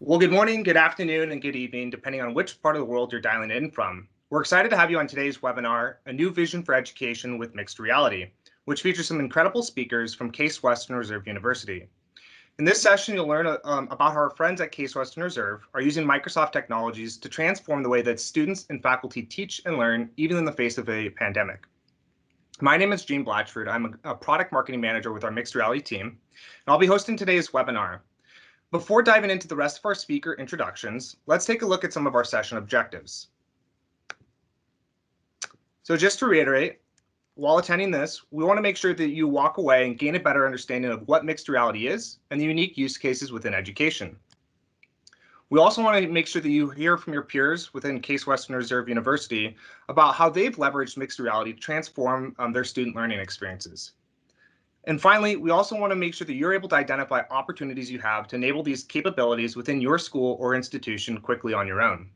Well, good morning, good afternoon, and good evening, depending on which part of the world you're dialing in from. We're excited to have you on today's webinar, A New Vision for Education with Mixed Reality, which features some incredible speakers from Case Western Reserve University. In this session, you'll learn about how our friends at Case Western Reserve are using Microsoft technologies to transform the way that students and faculty teach and learn, even in the face of a pandemic. My name is Gene Blatchford. I'm a product marketing manager with our Mixed Reality team, and I'll be hosting today's webinar. Before diving into the rest of our speaker introductions, let's take a look at some of our session objectives. So just to reiterate, while attending this, we want to make sure that you walk away and gain a better understanding of what mixed reality is and the unique use cases within education. We also want to make sure that you hear from your peers within Case Western Reserve University about how they've leveraged mixed reality to transform their student learning experiences. And finally, we also want to make sure that you're able to identify opportunities you have to enable these capabilities within your school or institution quickly on your own.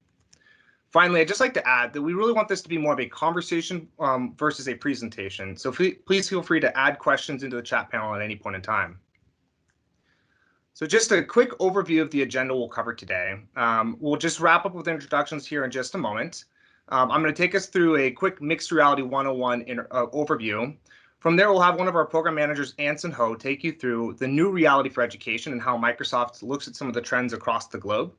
Finally, I'd just like to add that we really want this to be more of a conversation versus a presentation. So please feel free to add questions into the chat panel at any point in time. So just a quick overview of the agenda we'll cover today. We'll just wrap up with introductions here in just a moment. I'm going to take us through a quick Mixed Reality 101 overview. From there, we'll have one of our program managers, Anson Ho, take you through the new reality for education and how Microsoft looks at some of the trends across the globe.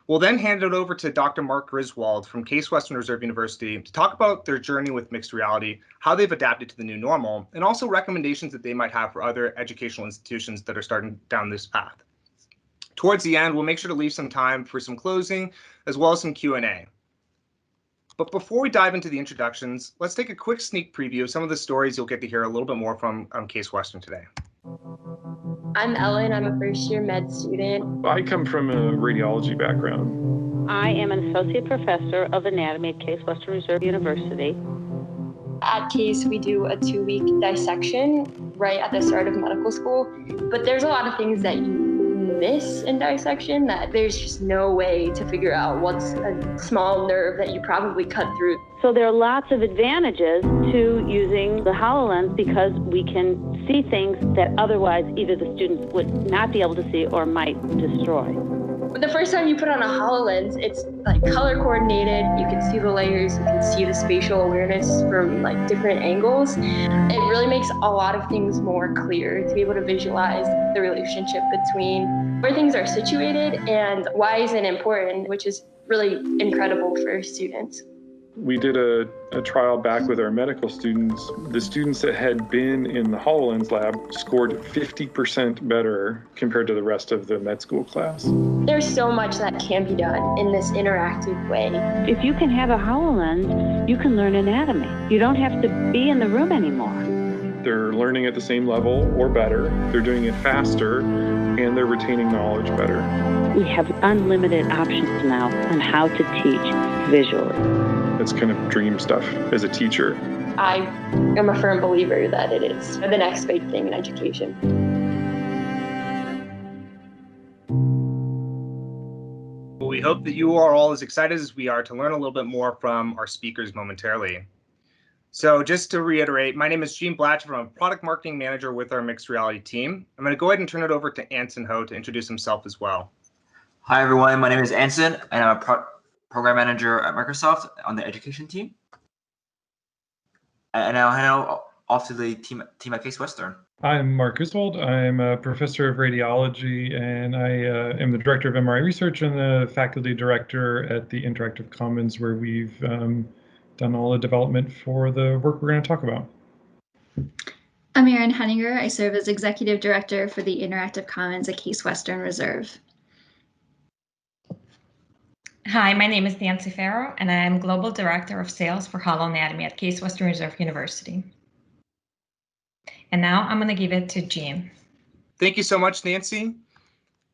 We'll then hand it over to Dr. Mark Griswold from Case Western Reserve University to talk about their journey with mixed reality, how they've adapted to the new normal, and also recommendations that they might have for other educational institutions that are starting down this path. Towards the end, we'll make sure to leave some time for some closing, as well as some Q&A. But before we dive into the introductions, let's take a quick sneak preview of some of the stories you'll get to hear a little bit more from Case Western today. I'm Ellen. I'm a first-year med student. I come from a radiology background. I am an associate professor of anatomy at Case Western Reserve University. At Case, we do a 2-week dissection right at the start of medical school, but there's a lot of things that you miss in dissection that there's just no way to figure out what's a small nerve that you probably cut through. So there are lots of advantages to using the HoloLens because we can see things that otherwise either the students would not be able to see or might destroy. The first time you put on a HoloLens, it's like color coordinated. You can see the layers, you can see the spatial awareness from like different angles. It really makes a lot of things more clear to be able to visualize the relationship between where things are situated and why is it important, which is really incredible for students. We did a trial back with our medical students. The students that had been in the HoloLens lab scored 50% better compared to the rest of the med school class. There's so much that can be done in this interactive way. If you can have a HoloLens, you can learn anatomy. You don't have to be in the room anymore. They're learning at the same level or better. They're doing it faster, and they're retaining knowledge better. We have unlimited options now on how to teach visually. It's kind of dream stuff as a teacher. I am a firm believer that it is the next big thing in education. Well, we hope that you are all as excited as we are to learn a little bit more from our speakers momentarily. So just to reiterate, my name is Gene Blatchford. I'm a product marketing manager with our Mixed Reality team. I'm going to go ahead and turn it over to Anson Ho to introduce himself as well. Hi, everyone. My name is Anson, and I'm a program manager at Microsoft on the education team. And I'll hand off to the team at Case Western. I'm Mark Griswold. I'm a professor of radiology, and I am the director of MRI research and the faculty director at the Interactive Commons, where we've done all the development for the work we're going to talk about. I'm Erin Henninger. I serve as executive director for the Interactive Commons at Case Western Reserve. Hi, my name is Nancy Farrow, and I am Global Director of Sales for Holoanatomy at Case Western Reserve University. And now I'm going to give it to Jean. Thank you so much, Nancy.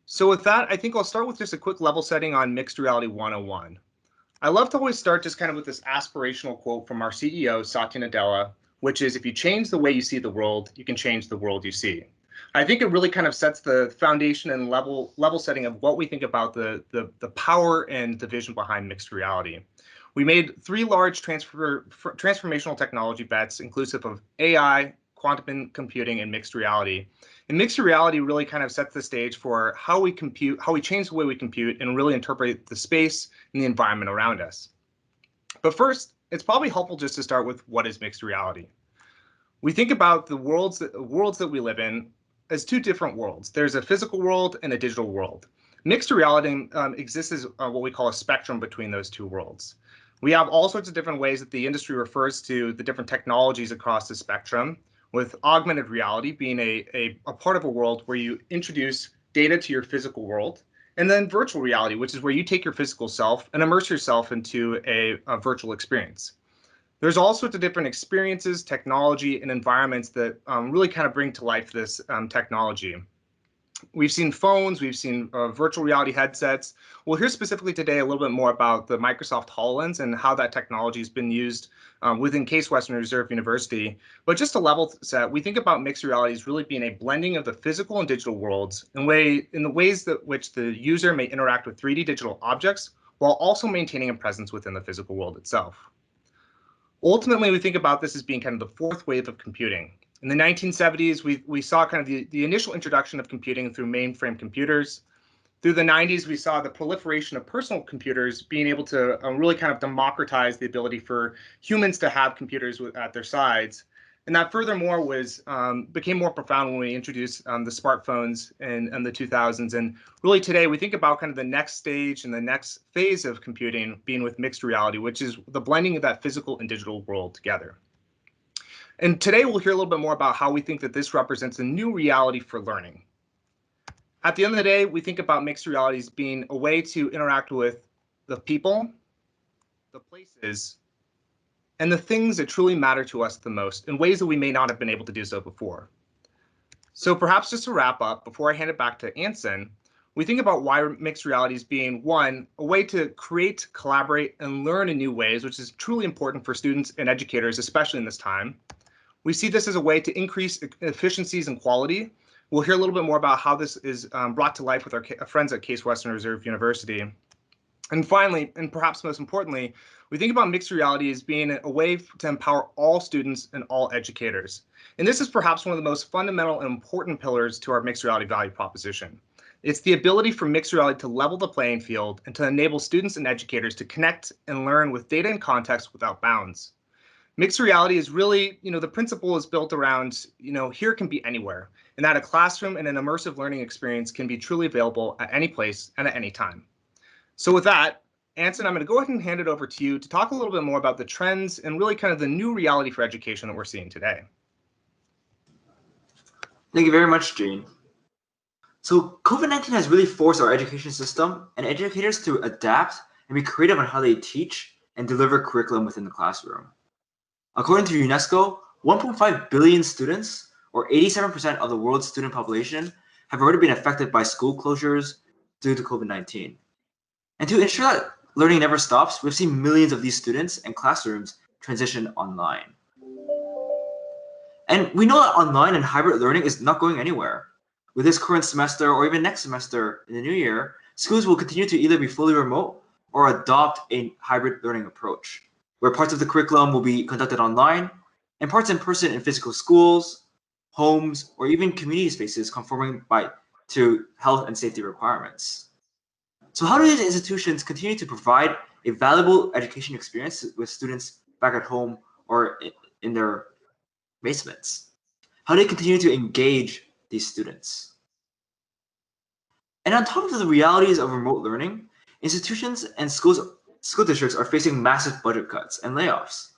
So with that, I think I'll start with just a quick level setting on Mixed Reality 101. I love to always start just kind of with this aspirational quote from our CEO, Satya Nadella, which is, if you change the way you see the world, you can change the world you see. I think it really kind of sets the foundation and level setting of what we think about the power and the vision behind mixed reality. We made 3 large transformational technology bets, inclusive of AI, quantum computing, and mixed reality. And mixed reality really kind of sets the stage for how we compute, how we change the way we compute and really interpret the space and the environment around us. But first, it's probably helpful just to start with what is mixed reality. We think about the worlds that we live in as 2 different worlds. There's a physical world and a digital world. Mixed reality exists as what we call a spectrum between those 2 worlds. We have all sorts of different ways that the industry refers to the different technologies across the spectrum, with augmented reality being a part of a world where you introduce data to your physical world, and then virtual reality, which is where you take your physical self and immerse yourself into a virtual experience. There's all sorts of different experiences, technology, and environments that really kind of bring to life this technology. We've seen phones, we've seen virtual reality headsets. We'll hear specifically today a little bit more about the Microsoft HoloLens and how that technology has been used within Case Western Reserve University. But just to level set, we think about mixed reality as really being a blending of the physical and digital worlds in the ways that which the user may interact with 3D digital objects while also maintaining a presence within the physical world itself. Ultimately, we think about this as being kind of the 4th wave of computing. In the 1970s, we saw kind of the initial introduction of computing through mainframe computers. Through the 90s, we saw the proliferation of personal computers being able to really kind of democratize the ability for humans to have computers at their sides. And that furthermore became more profound when we introduced the smartphones in the 2000s. And really today, we think about kind of the next stage and the next phase of computing being with mixed reality, which is the blending of that physical and digital world together. And today we'll hear a little bit more about how we think that this represents a new reality for learning. At the end of the day, we think about mixed realities being a way to interact with the people, the places, and the things that truly matter to us the most in ways that we may not have been able to do so before. So perhaps just to wrap up, before I hand it back to Anson, we think about why mixed realities being, 1, a way to create, collaborate, and learn in new ways, which is truly important for students and educators, especially in this time. We see this as a way to increase efficiencies and quality. We'll hear a little bit more about how this is brought to life with our friends at Case Western Reserve University. And finally, and perhaps most importantly, we think about mixed reality as being a way to empower all students and all educators. And this is perhaps one of the most fundamental and important pillars to our mixed reality value proposition. It's the ability for mixed reality to level the playing field and to enable students and educators to connect and learn with data and context without bounds. Mixed reality is really, the principle is built around, here can be anywhere, and that a classroom and an immersive learning experience can be truly available at any place and at any time. So with that, Anson, I'm going to go ahead and hand it over to you to talk a little bit more about the trends and really kind of the new reality for education that we're seeing today. Thank you very much, Jean. So COVID-19 has really forced our education system and educators to adapt and be creative on how they teach and deliver curriculum within the classroom. According to UNESCO, 1.5 billion students, or 87% of the world's student population, have already been affected by school closures due to COVID-19. And to ensure that learning never stops, we've seen millions of these students and classrooms transition online. And we know that online and hybrid learning is not going anywhere. With this current semester or even next semester in the new year, schools will continue to either be fully remote or adopt a hybrid learning approach, where parts of the curriculum will be conducted online and parts in person in physical schools, homes, or even community spaces conforming to health and safety requirements. So how do these institutions continue to provide a valuable education experience with students back at home or in their basements? How do they continue to engage these students? And on top of the realities of remote learning, institutions and school districts are facing massive budget cuts and layoffs.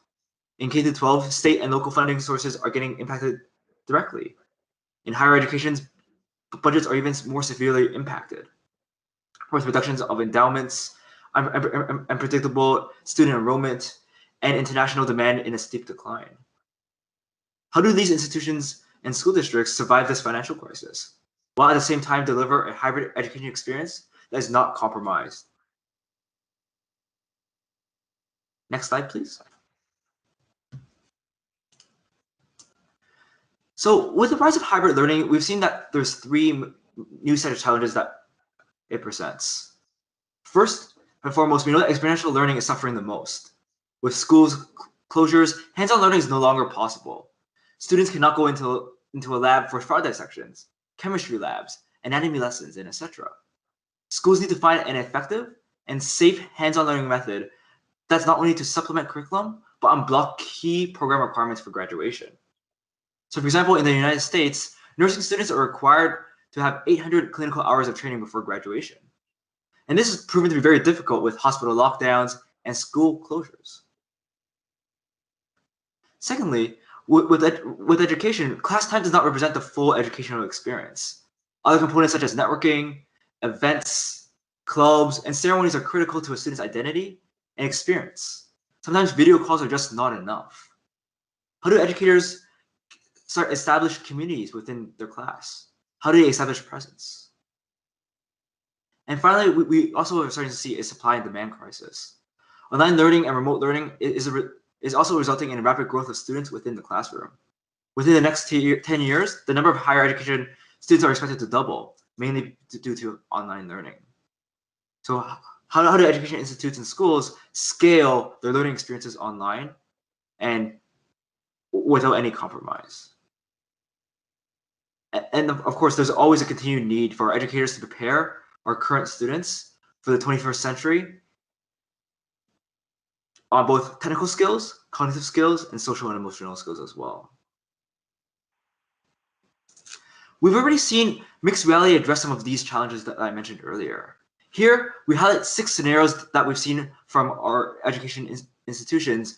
In K-12, state and local funding sources are getting impacted directly. In higher education, budgets are even more severely impacted, with reductions of endowments, unpredictable student enrollment, and international demand in a steep decline. How do these institutions and school districts survive this financial crisis, while at the same time deliver a hybrid education experience that is not compromised? Next slide, please. So with the rise of hybrid learning, we've seen that there's three new set of challenges that it presents. First and foremost, we know that experiential learning is suffering the most. With schools closures, hands-on learning is no longer possible. Students cannot go into a lab for fraud dissections, chemistry labs, anatomy lessons, and etc. Schools need to find an effective and safe hands-on learning method that's not only to supplement curriculum, but unblock key program requirements for graduation. So for example, in the United States, nursing students are required to have 800 clinical hours of training before graduation. And this has proven to be very difficult with hospital lockdowns and school closures. Secondly, with education, class time does not represent the full educational experience. Other components such as networking, events, clubs, and ceremonies are critical to a student's identity and experience. Sometimes video calls are just not enough. How do educators establish communities within their class? How do they establish presence? And finally, we also are starting to see a supply and demand crisis. Online learning and remote learning is also resulting in rapid growth of students within the classroom. Within the next 10 years, the number of higher education students are expected to double, mainly due to online learning. So how do education institutes and schools scale their learning experiences online and without any compromise? And of course, there's always a continued need for educators to prepare our current students for the 21st century on both technical skills, cognitive skills, and social and emotional skills as well. We've already seen mixed reality address some of these challenges that I mentioned earlier. Here, we highlight 6 scenarios that we've seen from our education institutions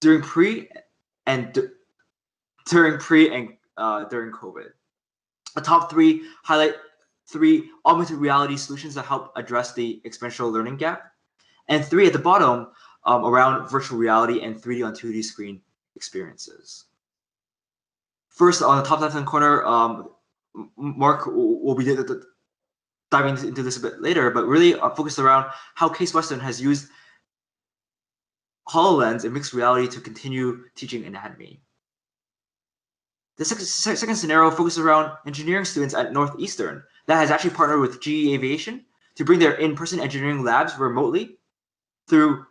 during pre and during COVID. The top 3 highlight 3 augmented reality solutions that help address the experiential learning gap, and 3 at the bottom around virtual reality and 3D on 2D screen experiences. First, on the top left-hand corner, Mark will be diving into this a bit later, but really focused around how Case Western has used HoloLens and mixed reality to continue teaching anatomy. The second scenario focuses around engineering students at Northeastern that has actually partnered with GE Aviation to bring their in-person engineering labs remotely through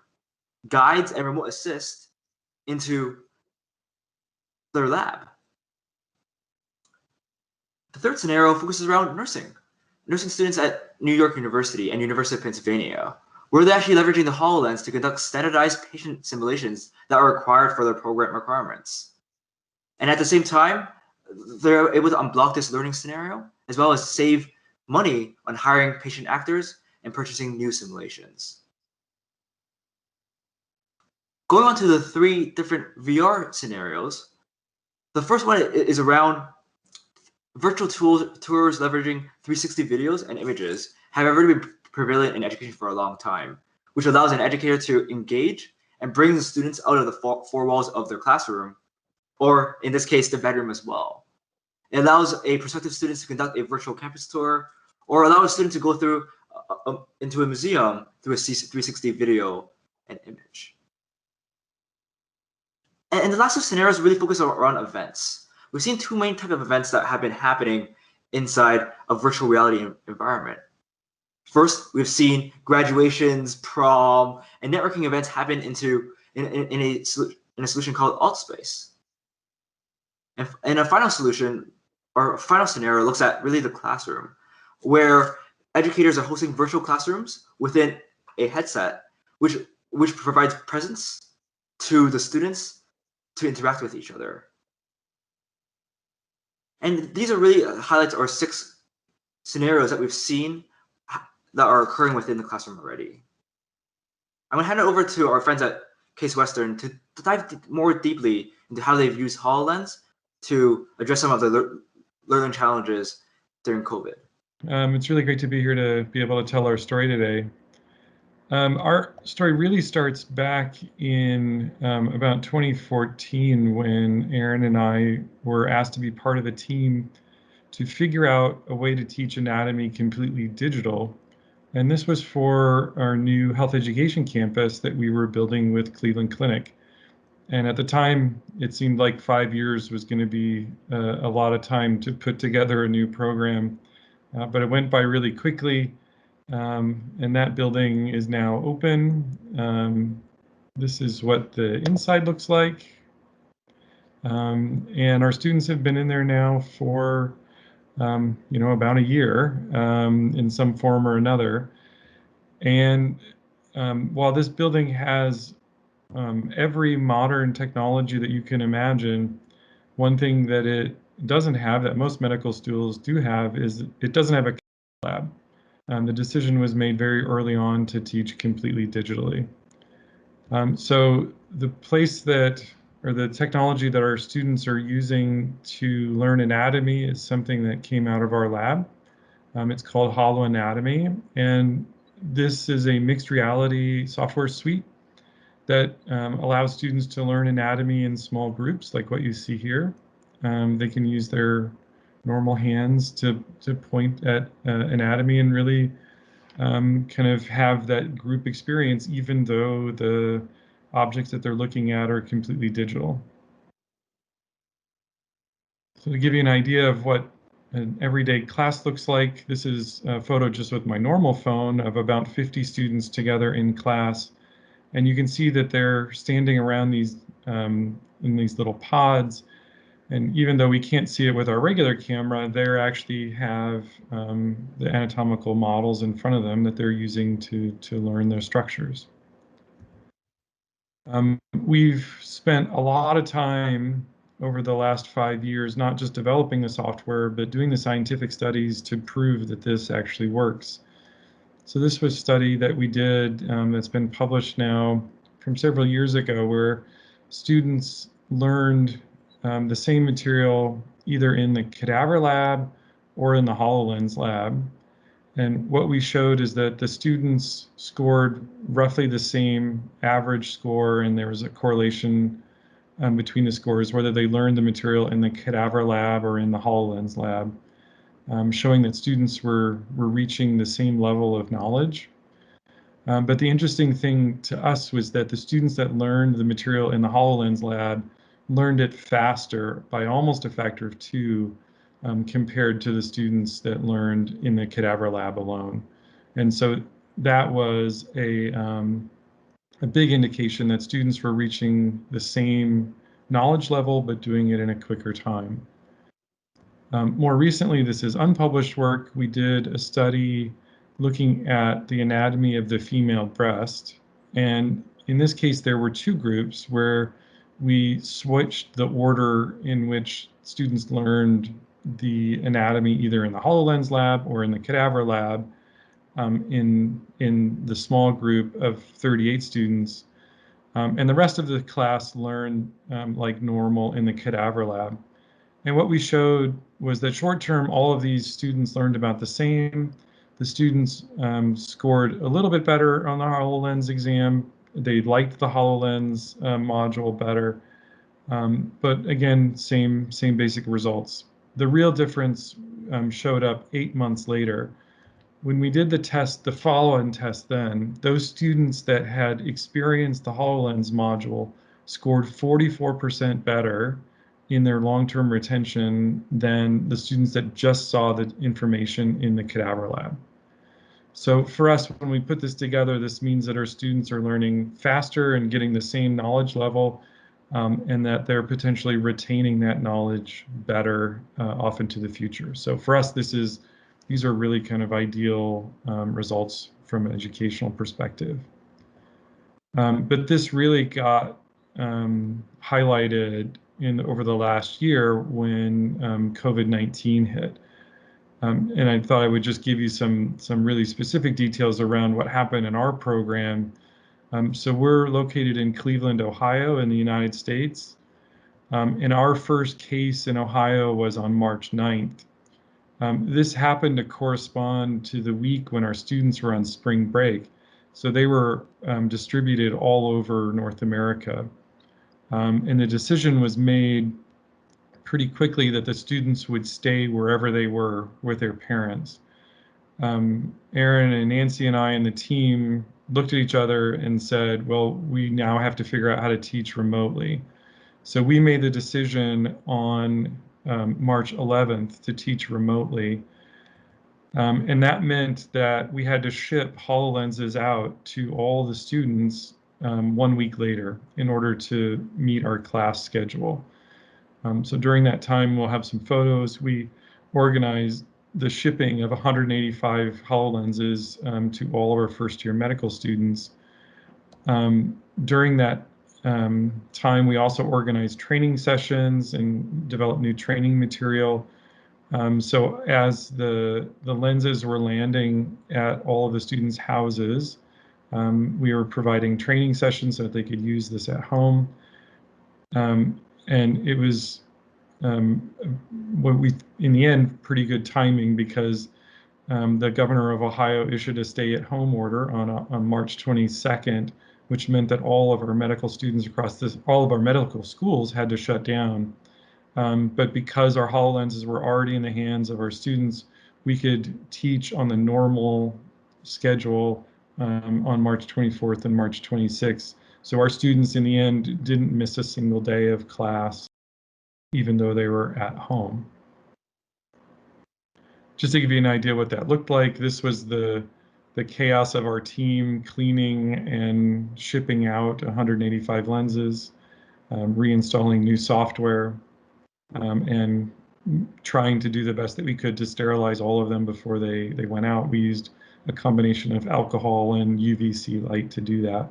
guides and remote assist into their lab. The third scenario focuses around nursing students at New York University and University of Pennsylvania, where they're actually leveraging the HoloLens to conduct standardized patient simulations that are required for their program requirements. And at the same time, they're able to unblock this learning scenario, as well as save money on hiring patient actors and purchasing new simulations. Going on to the 3 different VR scenarios, the first one is around virtual tours leveraging 360 videos and images have already been prevalent in education for a long time, which allows an educator to engage and bring the students out of the 4 walls of their classroom, or in this case, the bedroom as well. It allows a prospective student to conduct a virtual campus tour, or allow a student to go through into a museum through a 360 video and image. And the last 2 scenarios really focus around events. We've seen 2 main types of events that have been happening inside a virtual reality environment. First, we've seen graduations, prom, and networking events happen in a solution called AltSpace. And a final solution, or a final scenario, looks at really the classroom, where educators are hosting virtual classrooms within a headset, which provides presence to the students to interact with each other. And these are really highlights or 6 scenarios that we've seen that are occurring within the classroom already. I'm going to hand it over to our friends at Case Western to dive more deeply into how they've used HoloLens to address some of the learning challenges during COVID. It's really great to be here to be able to tell our story today. Our story really starts back in about 2014 when Aaron and I were asked to be part of a team to figure out a way to teach anatomy completely digital. And this was for our new health education campus that we were building with Cleveland Clinic. And at the time, it seemed like 5 years was going to be a lot of time to put together a new program. But it went by really quickly. And that building is now open. This is what the inside looks like. And our students have been in there now for about a year in some form or another. And while this building has every modern technology that you can imagine, one thing that it doesn't have that most medical schools do have is it doesn't have a lab. The decision was made very early on to teach completely digitally. So the place that, or the technology that our students are using to learn anatomy is something that came out of our lab. It's called HoloAnatomy, and this is a mixed reality software suite that allows students to learn anatomy in small groups, like what you see here. They can use their normal hands to point at anatomy and really kind of have that group experience, even though the objects that they're looking at are completely digital. So to give you an idea of what an everyday class looks like, this is a photo just with my normal phone of about 50 students together in class. And you can see that they're standing around these in these little pods. And even though we can't see it with our regular camera, they actually have the anatomical models in front of them that they're using to learn their structures. We've spent a lot of time over the last 5 years, not just developing the software, but doing the scientific studies to prove that this actually works. So this was a study that we did that's been published now from several years ago, where students learned the same material either in the cadaver lab or in the HoloLens lab. And what we showed is that the students scored roughly the same average score, and there was a correlation between the scores, whether they learned the material in the cadaver lab or in the HoloLens lab, showing that students were reaching the same level of knowledge. But the interesting thing to us was that the students that learned the material in the HoloLens lab learned it faster by almost a factor of 2 compared to the students that learned in the cadaver lab alone. And so that was a big indication that students were reaching the same knowledge level, but doing it in a quicker time. More recently, this is unpublished work. We did a study looking at the anatomy of the female breast. And in this case, there were 2 groups where we switched the order in which students learned the anatomy either in the HoloLens lab or in the cadaver lab in the small group of 38 students. And the rest of the class learned like normal in the cadaver lab. And what we showed was that short term, all of these students learned about the same. The students scored a little bit better on the HoloLens exam. They liked the HoloLens module better. But again, same basic results. The real difference showed up 8 months later. When we did the test, the follow-on test then, those students that had experienced the HoloLens module scored 44% better in their long-term retention than the students that just saw the information in the cadaver lab. So for us, when we put this together, this means that our students are learning faster and getting the same knowledge level, and that they're potentially retaining that knowledge better off into the future. So for us, these are really kind of ideal results from an educational perspective. But this really got highlighted over the last year when COVID-19 hit. And I thought I would just give you some really specific details around what happened in our program. So we're located in Cleveland, Ohio, in the United States. And our first case in Ohio was on March 9th. This happened to correspond to the week when our students were on spring break. So they were distributed all over North America. And the decision was made pretty quickly that the students would stay wherever they were with their parents. Aaron and Nancy and I and the team looked at each other and said, well, we now have to figure out how to teach remotely. So we made the decision on March 11th to teach remotely. And that meant that we had to ship HoloLenses out to all the students 1 week later in order to meet our class schedule. So during that time, we'll have some photos. We organized the shipping of 185 HoloLenses to all of our first-year medical students. During that time, we also organized training sessions and developed new training material. So as the lenses were landing at all of the students' houses, we were providing training sessions so that they could use this at home. And it was in the end, pretty good timing because the governor of Ohio issued a stay-at-home order on March 22nd, which meant that all of our medical students across all of our medical schools had to shut down. But because our HoloLenses were already in the hands of our students, we could teach on the normal schedule on March 24th and March 26th. So our students in the end didn't miss a single day of class, even though they were at home. Just to give you an idea what that looked like, this was the chaos of our team cleaning and shipping out 185 lenses, reinstalling new software, and trying to do the best that we could to sterilize all of them before they went out. We used a combination of alcohol and UVC light to do that.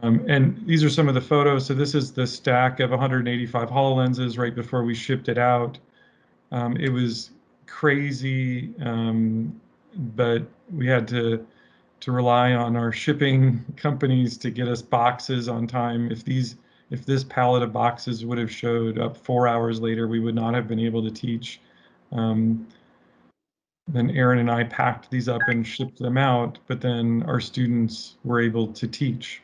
And these are some of the photos. So this is the stack of 185 HoloLenses right before we shipped it out. It was crazy, but we had to rely on our shipping companies to get us boxes on time. If this pallet of boxes would have showed up 4 hours later, we would not have been able to teach. Then Aaron and I packed these up and shipped them out, but then our students were able to teach.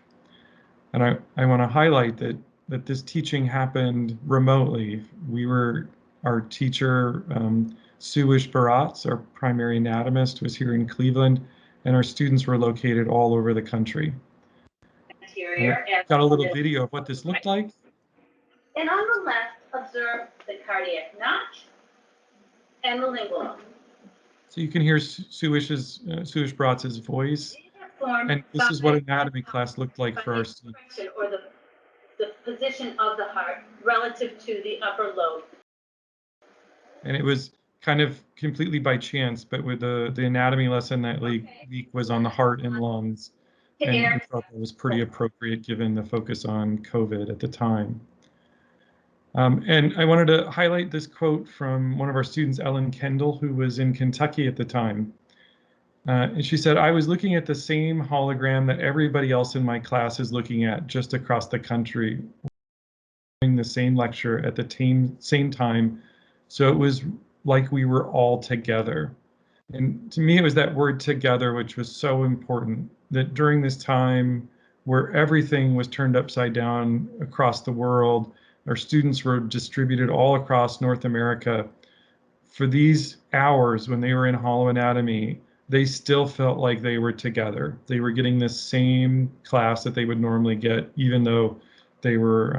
And I want to highlight that this teaching happened remotely. Our teacher, Suish Baratz, our primary anatomist, was here in Cleveland, and our students were located all over the country. Got a little video of what this looked like. And on the left, observe the cardiac notch and the lingual. So you can hear Suish Baratz's voice. And this is what anatomy class looked like for our students. Or the position of the heart relative to the upper lobe. And it was kind of completely by chance, but with the anatomy lesson that week was on the heart and lungs. And we thought that was pretty appropriate given the focus on COVID at the time. And I wanted to highlight this quote from one of our students, Ellen Kendall, who was in Kentucky at the time. And she said, I was looking at the same hologram that everybody else in my class is looking at just across the country, doing the same lecture at the same time. So it was like we were all together. And to me, it was that word together, which was so important, that during this time where everything was turned upside down across the world, our students were distributed all across North America. For these hours when they were in holoanatomy, they still felt like they were together. They were getting the same class that they would normally get, even though they were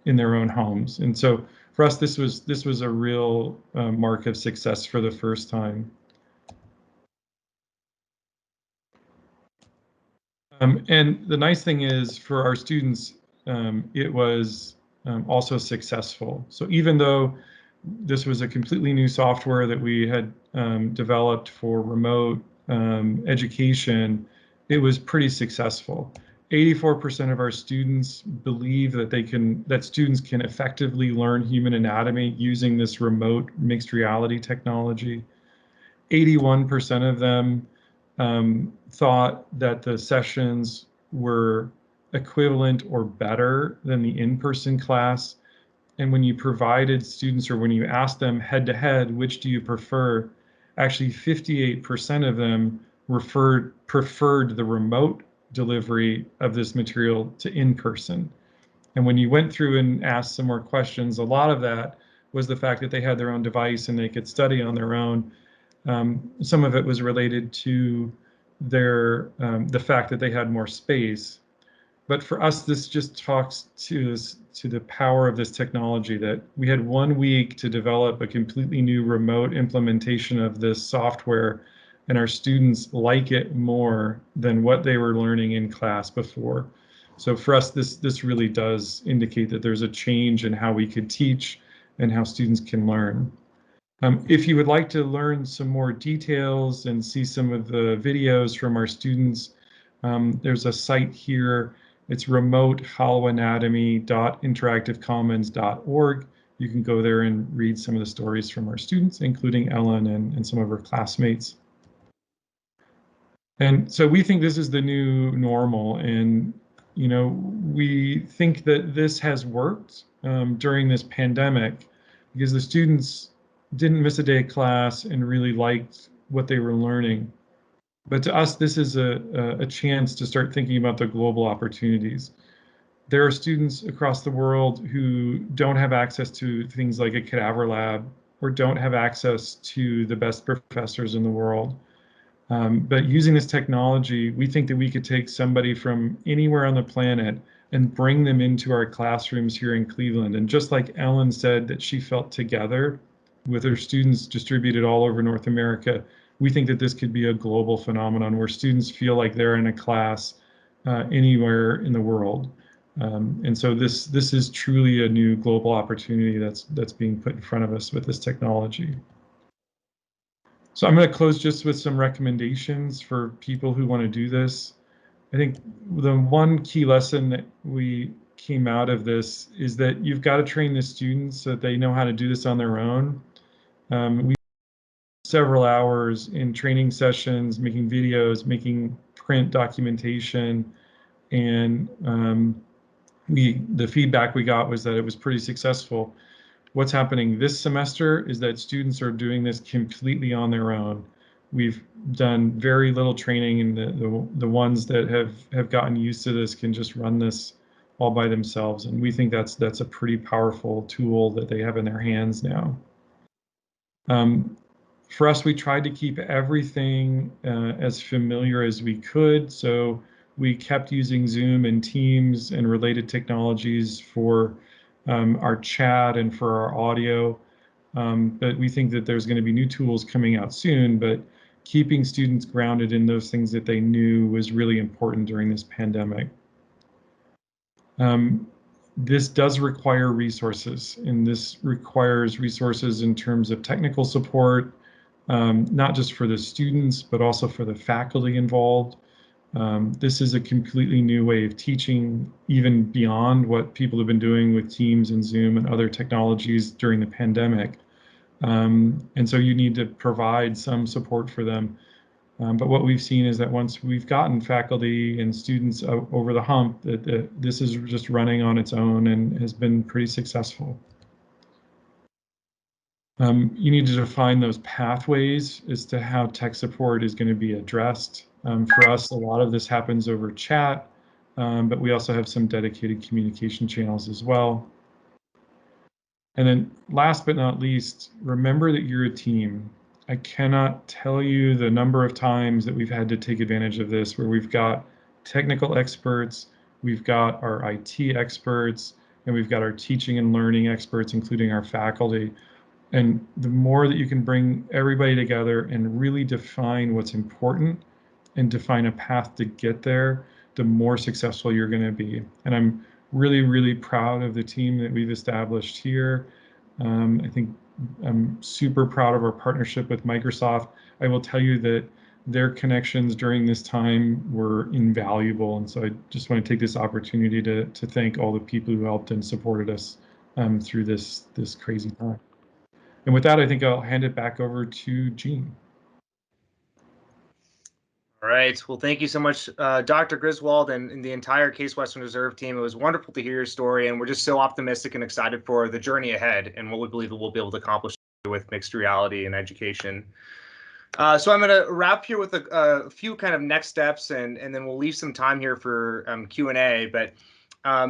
in their own homes. And so for us, this was a real mark of success for the first time. And the nice thing is for our students, it was also successful. So even though this was a completely new software that we had developed for remote education, it was pretty successful. 84% of our students believe that students can effectively learn human anatomy using this remote mixed reality technology. 81% of them thought that the sessions were equivalent or better than the in-person class. And when you provided students, or when you asked them head to head, which do you prefer? Actually, 58% of them preferred the remote delivery of this material to in-person. And when you went through and asked some more questions, a lot of that was the fact that they had their own device and they could study on their own. Some of it was related to the fact that they had more space. But for us, this just talks to the power of this technology, that we had 1 week to develop a completely new remote implementation of this software, and our students like it more than what they were learning in class before. So for us, this really does indicate that there's a change in how we could teach and how students can learn. If you would like to learn some more details and see some of the videos from our students, there's a site here. It's remote.holoanatomy.interactivecommons.org. You can go there and read some of the stories from our students, including Ellen and some of her classmates. And so we think this is the new normal, and we think that this has worked during this pandemic, because the students didn't miss a day of class and really liked what they were learning. But to us, this is a chance to start thinking about the global opportunities. There are students across the world who don't have access to things like a cadaver lab, or don't have access to the best professors in the world. But using this technology, we think that we could take somebody from anywhere on the planet and bring them into our classrooms here in Cleveland. And just like Ellen said that she felt together with her students distributed all over North America, we think that this could be a global phenomenon where students feel like they're in a class anywhere in the world. And so this is truly a new global opportunity that's being put in front of us with this technology. So I'm going to close just with some recommendations for people who want to do this. I think the one key lesson that we came out of this is that you've got to train the students so that they know how to do this on their own. We several hours in training sessions, making videos, making print documentation, and the feedback we got was that it was pretty successful. What's happening this semester is that students are doing this completely on their own. We've done very little training, and the ones that have gotten used to this can just run this all by themselves. And we think that's a pretty powerful tool that they have in their hands now. For us, we tried to keep everything as familiar as we could. So we kept using Zoom and Teams and related technologies for our chat and for our audio. But we think that there's going to be new tools coming out soon, but keeping students grounded in those things that they knew was really important during this pandemic. This does require resources, and this requires resources in terms of technical support, not just for the students, but also for the faculty involved. This is a completely new way of teaching, even beyond what people have been doing with Teams and Zoom and other technologies during the pandemic. And so you need to provide some support for them. But what we've seen is that once we've gotten faculty and students over the hump, that this is just running on its own and has been pretty successful. You need to define those pathways as to how tech support is going to be addressed. For us, a lot of this happens over chat, but we also have some dedicated communication channels as well. And then last but not least, remember that you're a team. I cannot tell you the number of times that we've had to take advantage of this, where we've got technical experts, we've got our IT experts, and we've got our teaching and learning experts, including our faculty. And the more that you can bring everybody together and really define what's important and define a path to get there, the more successful you're going to be. And I'm really, really proud of the team that we've established here. I think I'm super proud of our partnership with Microsoft. I will tell you that their connections during this time were invaluable. And so I just want to take this opportunity to thank all the people who helped and supported us through this crazy time. And with that, I think I'll hand it back over to Gene. All right. Well, thank you so much, Dr. Griswold and the entire Case Western Reserve team. It was wonderful to hear your story, and we're just so optimistic and excited for the journey ahead and what we believe that we'll be able to accomplish with mixed reality and education. So I'm going to wrap here with a few kind of next steps, and then we'll leave some time here for Q&A. But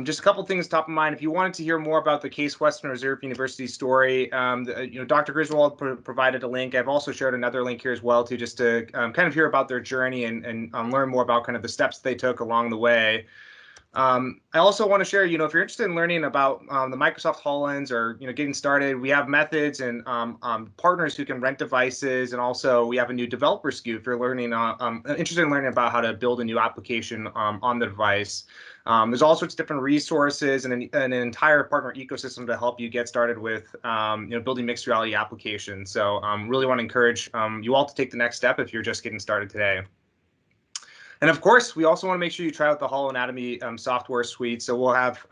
just a couple things top of mind. If you wanted to hear more about the Case Western Reserve University story, Dr. Griswold provided a link. I've also shared another link here as well too, just to kind of hear about their journey and learn more about kind of the steps they took along the way. I also want to share, if you're interested in learning about the Microsoft HoloLens or, getting started, we have methods and partners who can rent devices. And also we have a new developer SKU if you're learning, interested in learning about how to build a new application on the device. There's all sorts of different resources and an entire partner ecosystem to help you get started with, building mixed reality applications. So really want to encourage you all to take the next step if you're just getting started today. And of course, we also want to make sure you try out the HoloAnatomy software suite. So we'll have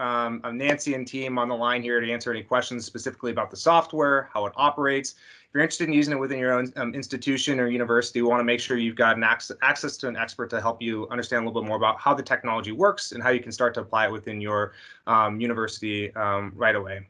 Nancy and team on the line here to answer any questions specifically about the software, how it operates. If you're interested in using it within your own institution or university, we want to make sure you've got access to an expert to help you understand a little bit more about how the technology works and how you can start to apply it within your university right away.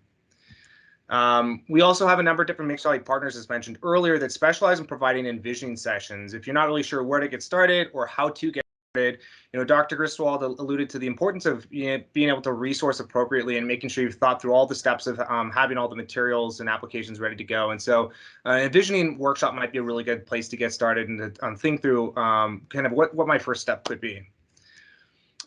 We also have a number of different mixed reality partners, as mentioned earlier, that specialize in providing envisioning sessions. If you're not really sure where to get started or how to get started, Dr. Griswold alluded to the importance of being able to resource appropriately and making sure you've thought through all the steps of having all the materials and applications ready to go. And so an envisioning workshop might be a really good place to get started and to think through kind of what my first step could be.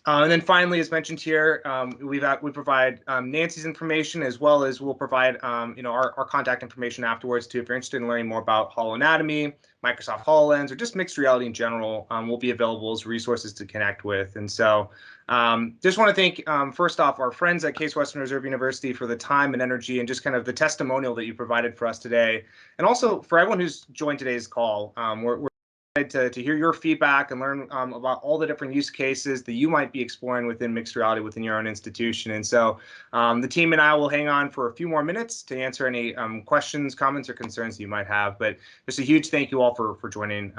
And then finally, as mentioned here, we provide Nancy's information, as well as we'll provide our contact information afterwards too. If you're interested in learning more about HoloAnatomy, Microsoft HoloLens, or just mixed reality in general, we'll be available as resources to connect with. And so just want to thank, first off, our friends at Case Western Reserve University for the time and energy and just kind of the testimonial that you provided for us today. And also for everyone who's joined today's call. We're excited to hear your feedback and learn about all the different use cases that you might be exploring within mixed reality within your own institution. And so the team and I will hang on for a few more minutes to answer any questions, comments, or concerns you might have. But just a huge thank you all for joining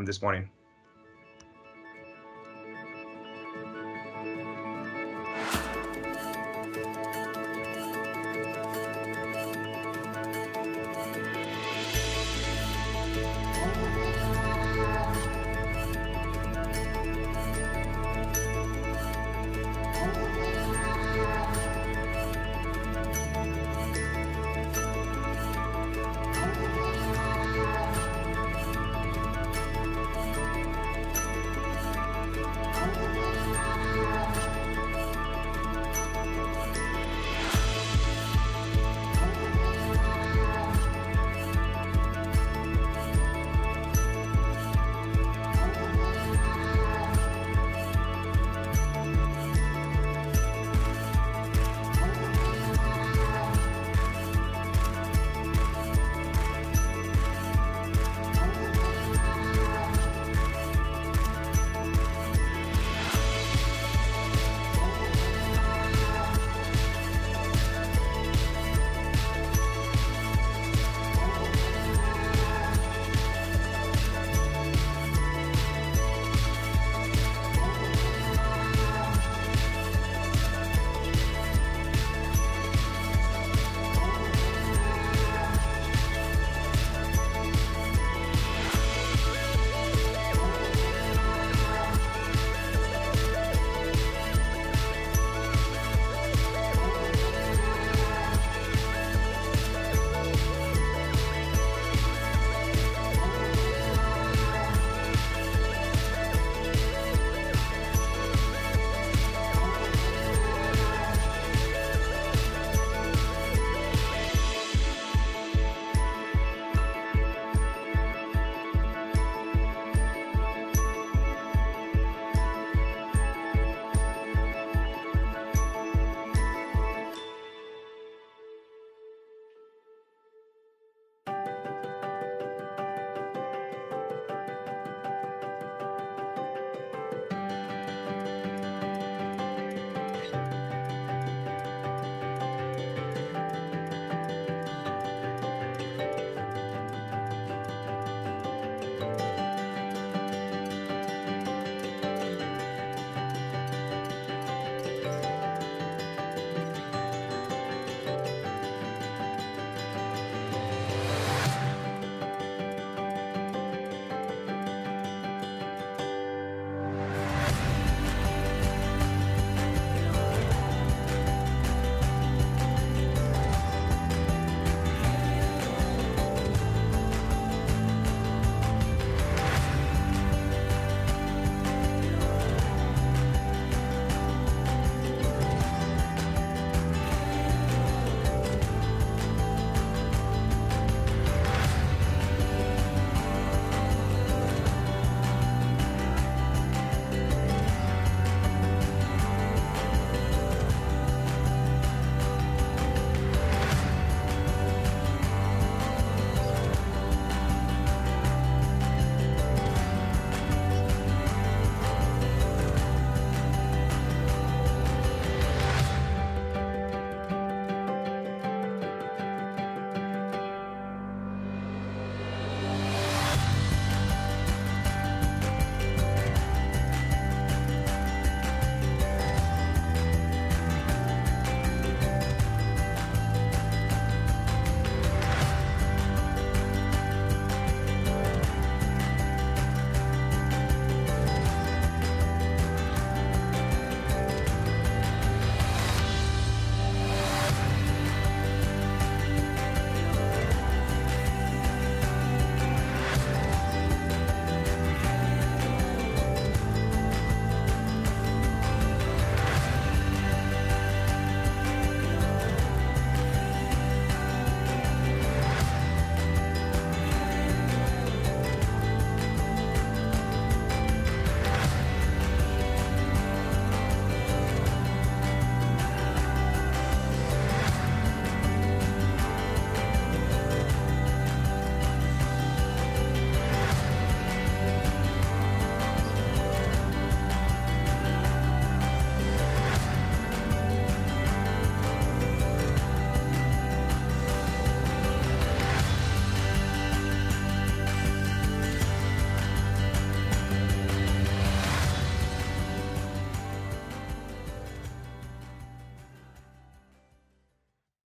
this morning.